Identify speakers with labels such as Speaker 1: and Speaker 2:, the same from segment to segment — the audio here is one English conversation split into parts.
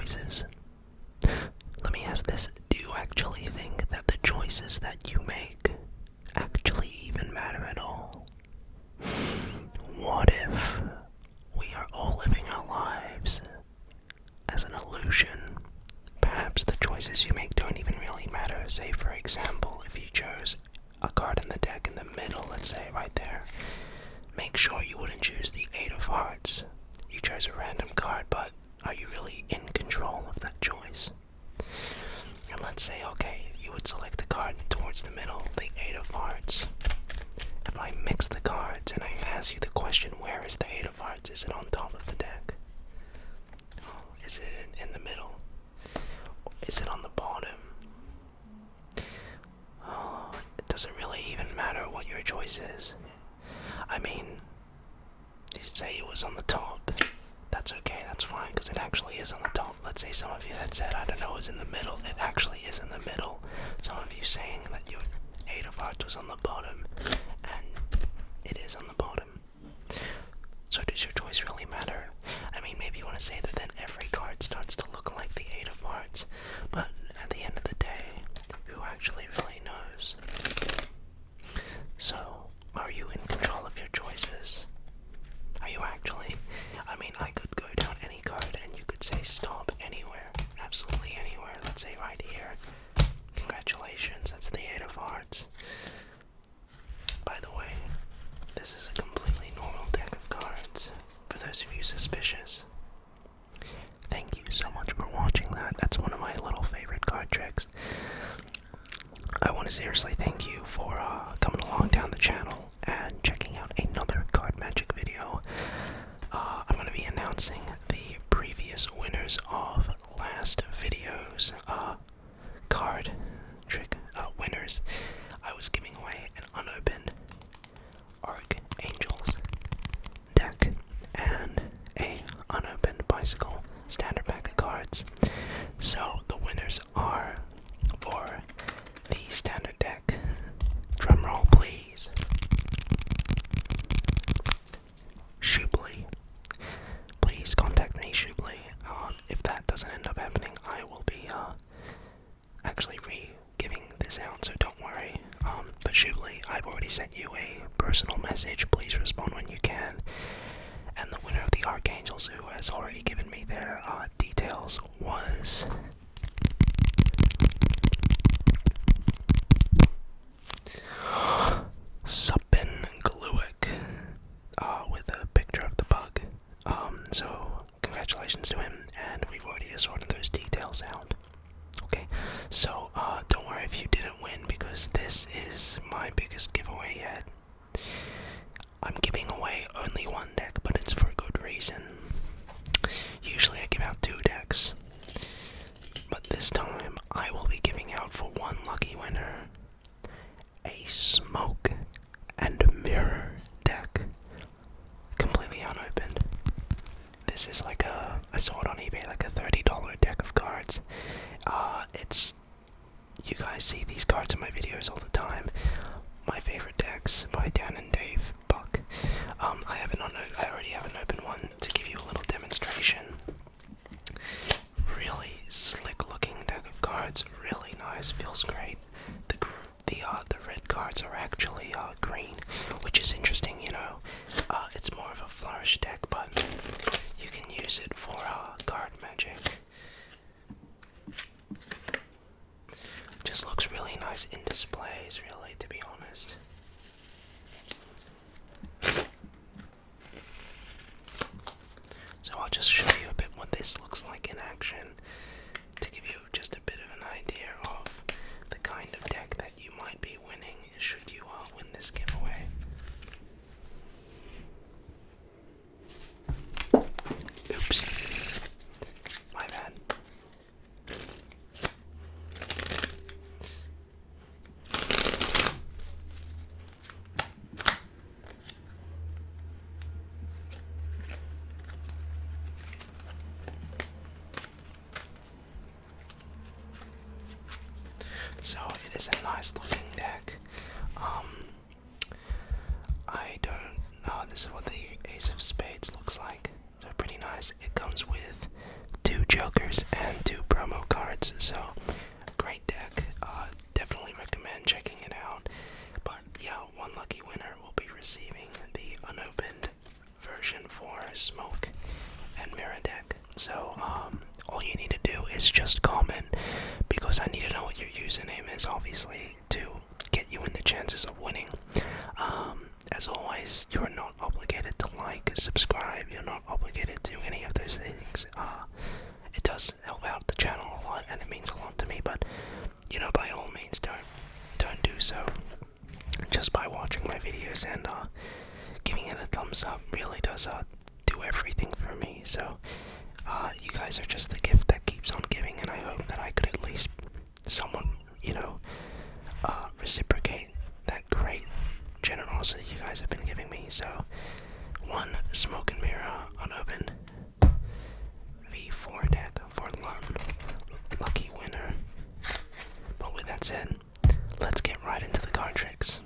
Speaker 1: choices? Let me ask this, do you actually think that the choices that you make actually even matter at all? What if we are all living our lives as an illusion? Perhaps the choices you make don't even really matter. Say, for example, if you chose a card in the deck in the middle, let's say right there, make sure you wouldn't choose the Eight of Hearts. You chose a random card, but are you really in control of that choice? And let's say, okay, you would select a card towards the middle, the Eight of Hearts. If I mix the cards and I ask you the question, where is the Eight of Hearts? Is it on top of the deck? Is it in the middle? Is it on the bottom? It doesn't really even matter what your choice is. I mean, you say it was on the top. That's okay, that's fine, because it actually is on the top. Let's say some of you that said, I don't know, it was in the middle. It actually is in the middle. Some of you saying that your Eight of Hearts was on the bottom, and it is on the bottom. So does your choice really matter? I mean, maybe you want to say that then every card starts to look like the Eight of Hearts, but at the end of the day, who actually really knows? So, are you in control of your choices? Are you actually? I mean, I could go down any card and you could say stop anywhere, absolutely anywhere. Let's say right here. Congratulations, that's the Eight of Hearts. By the way, this is a completely normal deck of cards, for those of you suspicious. Thank you so much for watching that. That's one of my little favorite card tricks. I want to seriously thank you for coming along down the channel and checking out another card magic video. I'm going to be announcing the previous winners of last video's card trick winners. I was giving away an unopened Archangels deck and a unopened Bicycle standard pack of cards. So the winners are, for the standard deck, drumroll please, Shubli. Please contact me, Shubli. If that doesn't end up happening, I will be actually giving this out, so don't worry. But Shubli, I've already sent you a personal message. Please respond when you can. And the winner of the Archangels, who has already given me their details, was Suppin Gluick, with a picture of the bug. So congratulations to him, and we've already sorted those details out. Okay, so don't worry if you didn't win, because this is my biggest giveaway yet. I'm giving away only one deck, but it's for a good reason. Usually I give out 2 decks, but this time I will be giving out for one lucky winner a Smoke and Mirror deck, completely unopened. This is like I saw it on eBay, like a $30 deck of cards. You guys see these cards in my videos all the time. My favorite decks by Dan and Dave Buck. I already have an open one to give you a little demonstration. Really slick looking deck of cards, really nice, feels great. The red cards are actually green, which is interesting, you know. It's more of a flourish deck, but you can use it for card magic. Just looks really nice in displays, really, to be honest. So I'll just show you a bit what this looks like in action, to give you just a bit of an idea of the kind of deck that you might be winning should you win this giveaway. Oops. My bad. So it is a nice looking deck. I don't this is what the Ace of Spades looks like. So pretty nice. It comes with 2 jokers and 2 promo cards. So, great deck. Definitely recommend checking it out. But yeah, one lucky winner will be receiving the unopened version for Smoke and Mirror deck. So, all you need to do is just comment, because I need to know what your username is, obviously, to get you in the chances of winning. As always, you are not obligated to like, subscribe, you're not obligated to any of those things. It does help out the channel a lot, and it means a lot to me, but, you know, by all means, don't do so. Just by watching my videos and giving it a thumbs up really does do everything for me. So you guys are just the gift that keeps on giving, and I hope that I could at least somewhat, you know, reciprocate that great generosity you guys have been giving me. So, 1 Smoke and Mirror unopened V4 deck for lucky winner. But with that said, let's get right into the card tricks.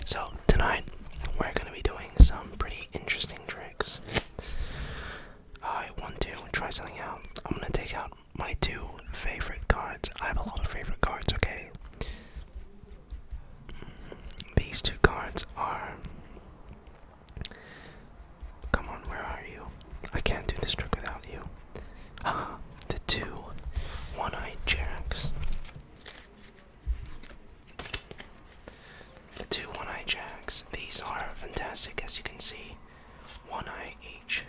Speaker 1: So tonight we're going to be doing some pretty interesting tricks. I want to try something out. I'm going to take out my 2 favorite cards. I have a lot of favorite cards, okay? These 2 cards are... Come on, where are you? I can't do this trick without you. The 2 one-eyed jacks. The 2 one-eyed jacks. These are fantastic, as you can see. 1 eye each.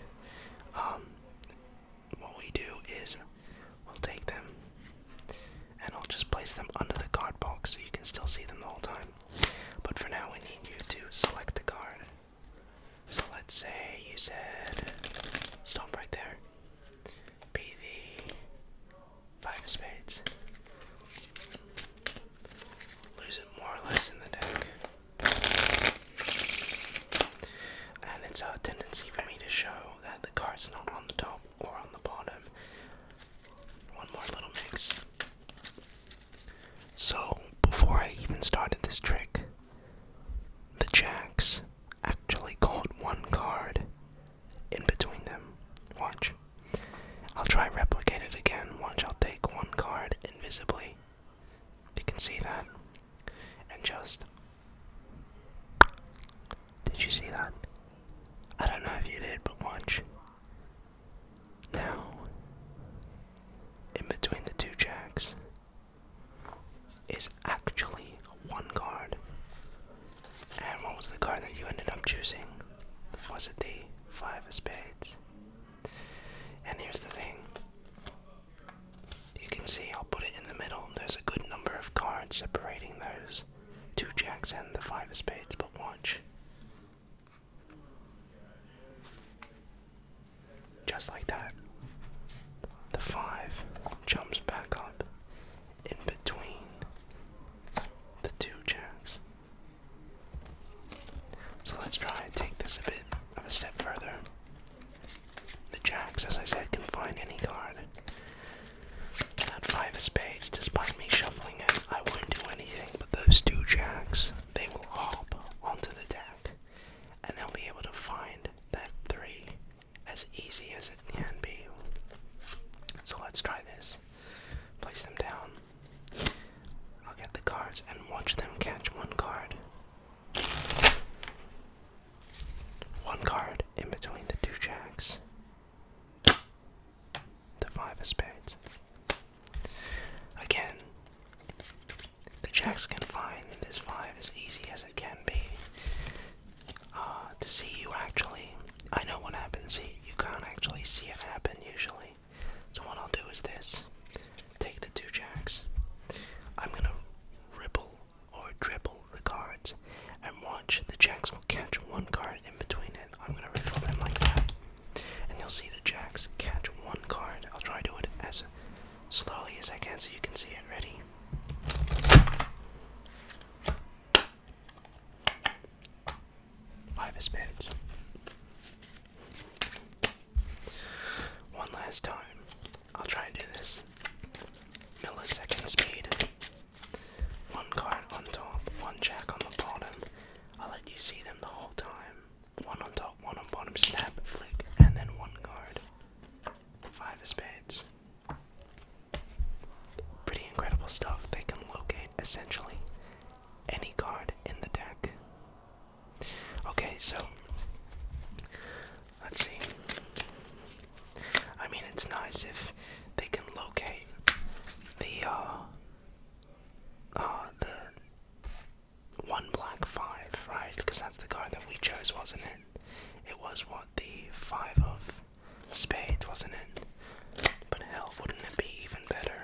Speaker 1: What we do is we'll take them and I'll just place them under the card box so you can still see them the whole time. But for now, we need you to select the card. So let's say you said, stop right there, be the 5 of spades. Lose it more or less in the deck. And it's a tendency for me to show that the card's not on the top or on the bottom. One more little mix. So, before I even started this trick, the jacks actually caught 1 card in between them. Watch. I'll try replicate it again. Watch, I'll take 1 card invisibly. You can see that. And just... Did you see that? I don't know if you did, but watch. Now, in between the 2 jacks is actually 1 card. And what was the card that you ended up choosing? Was it the 5 of spades? And here's the thing. You can see, I'll put it in the middle. There's a good number of cards separating those 2 jacks and the 5 of spades, but watch. Just like that. The 5 jumps back up in between the 2 jacks. So let's try and take this a bit of a step further. The jacks, as I said, can find any card. That 5 of spades, despite me shuffling it, I won't do anything, but those 2 jacks, they will hop onto the deck, and they'll be able to find that 3 as easy as it can be. So let's try this. Place them down. I'll get the cards and watch them catch 1 card. 1 card in between the 2 jacks. The 5 of spades. Again, the jacks can find this 5 as easy as it can be. To see you actually, I know what happens. See, you can't actually see it happen usually. So what I'll do is this. Take the 2 jacks. I'm gonna ripple or dribble the cards, and watch, the jacks will catch 1 card in between it. I'm gonna riffle them like that, and you'll see the jacks catch 1 card. I'll try to do it as slowly as I can so you can see it. Ready? Five of spades. One last time. I'll try to do this. Millisecond speed. 1 card on top, 1 jack on the bottom. I'll let you see them the whole time. so let's see. I mean, it's nice if they can locate the one black five, right? Because that's the card that we chose, wasn't it? It was what, the five of spades, wasn't it? But hell, wouldn't it be even better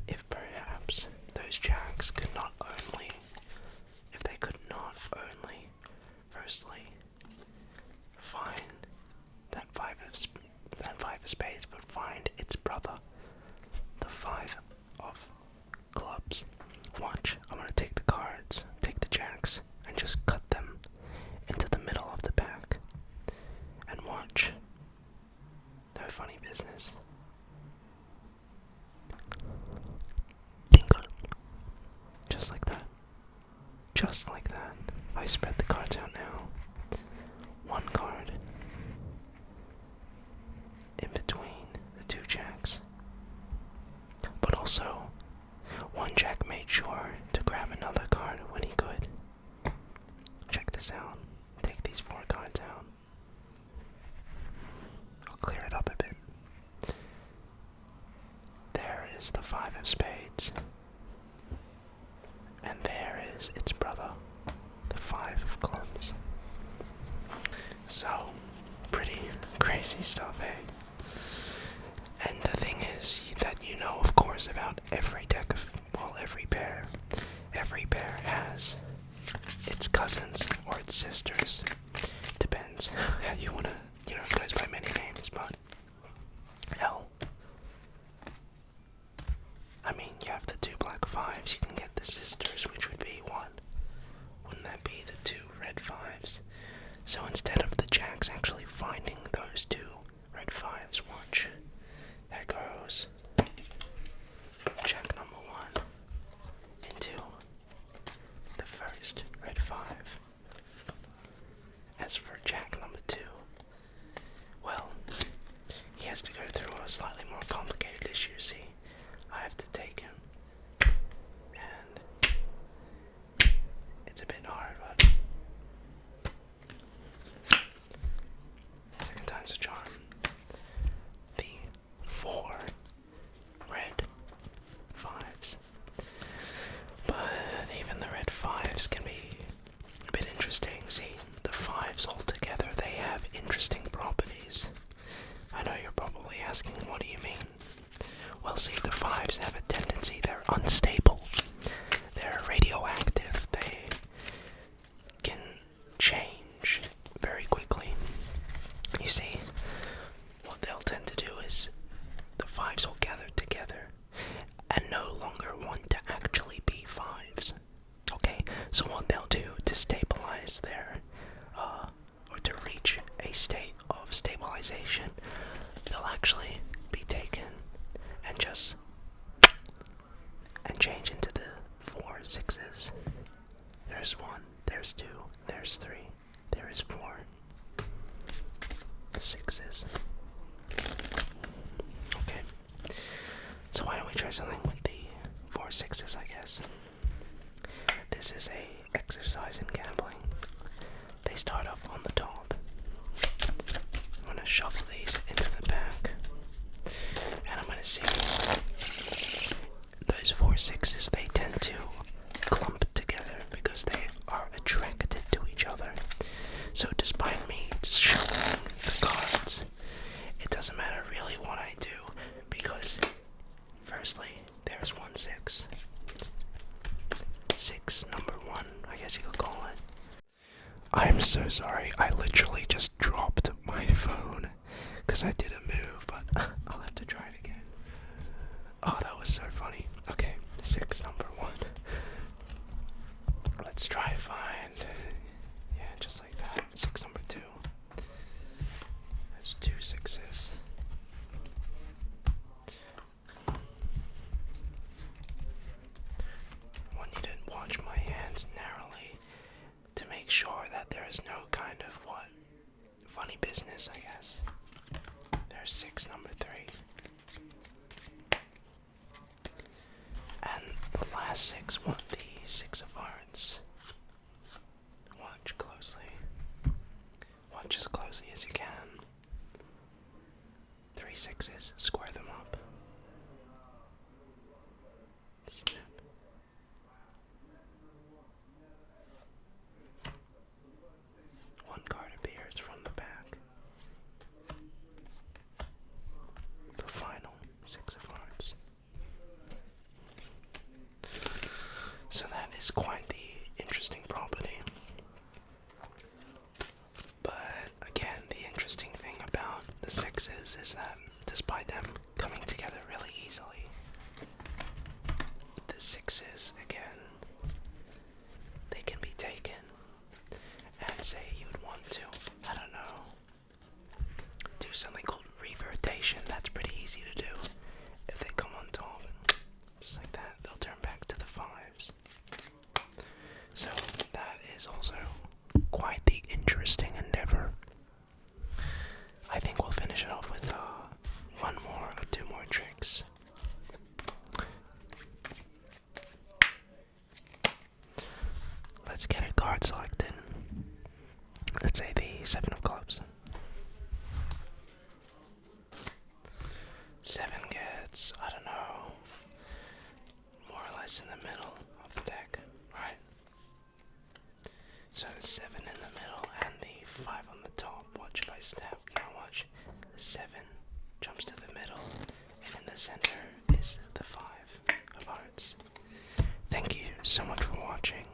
Speaker 1: if perhaps those jacks could not only, if they could not only, firstly, find that five of spades, but find its brother, the five of clubs. Watch, I'm gonna take the cards, take the jacks, and just cut them into the middle of the pack. And watch. No funny business. Bingo. Just like that. Just like that. I spread the cards out now. One card in between the two jacks. But also, one jack made sure to grab another card when he could. Check this out. Take these four cards out. I'll clear it up a bit. There is the five of spades. And there is its brother, the five of clubs. So, pretty crazy stuff, eh? And the thing is that you know, of course, about every deck of, well, every pair. Every pair has its cousins or its sisters. Depends how you wanna, it goes by many names, but hell. I mean, you have the two black fives, you can get the sisters, which would be one. Wouldn't that be the two red fives? So instead of the jacks actually finding those two red fives, watch. There goes jack number one into the first red five. As for jack number two, well, he has to go through a slightly more complicated issue, see? I have to take him, and it's a bit hard, but second time's a charm. The four red fives. But even the red fives can be a bit interesting. See, the fives altogether, they have interesting properties. I know you're probably asking, what do you mean? Well, see, the fives have a tendency, they're unstable. They're radioactive. They can change very quickly. You see, what they'll tend to do is the fives will gather together and no longer want to actually be fives. Okay, so what they'll do to stabilize their, or to reach a state of stabilization, they'll actually be taken and just, and change into the four sixes. There's one, there's two, there's three, there is four sixes. Okay, so why don't we try something with the four sixes, I guess. This is a exercise in gambling. They start up on the top. I'm gonna shuffle these into the back, and I'm gonna see those four sixes. They tend to clump together because they are attracted to each other. So despite me shuffling the cards, it doesn't matter really what I do, because firstly, there's one six. Six, number one, I guess you could call it. I'm so sorry, I literally just dropped my phone because I did a move, but I'll have to try it again. Oh, that was so funny. Okay, six, number one. Let's try to find, yeah, just like that. Six, number two. That's two sixes. I need to watch my hands narrowly to make sure that there is no kind of funny business, I guess. There's six, number three. And the last six want the six of hearts. Watch, much as closely as you can. 3 sixes, square them up. Snap. One card appears from the back. The final 6 of hearts. So that is quite the interesting property. But again, the interesting thing about the sixes is that despite them coming together really easily, the sixes, again, they can be taken and say you'd want to, I don't know, do something called revertation. That's pretty easy to do. If they come on top, just like that, they'll turn back to the fives. So that is also quite the interesting endeavor. I think we'll finish it off with one more or two more tricks. Let's get a card selected. Let's say the 7 of clubs. 7 gets, I don't know, more or less in the middle of the deck, right? So the 7 in the middle and the 5 on the top. Watch if I snap. Now watch. The 7 jumps to the middle, and in the center is the 5 of hearts. Thank you so much for watching.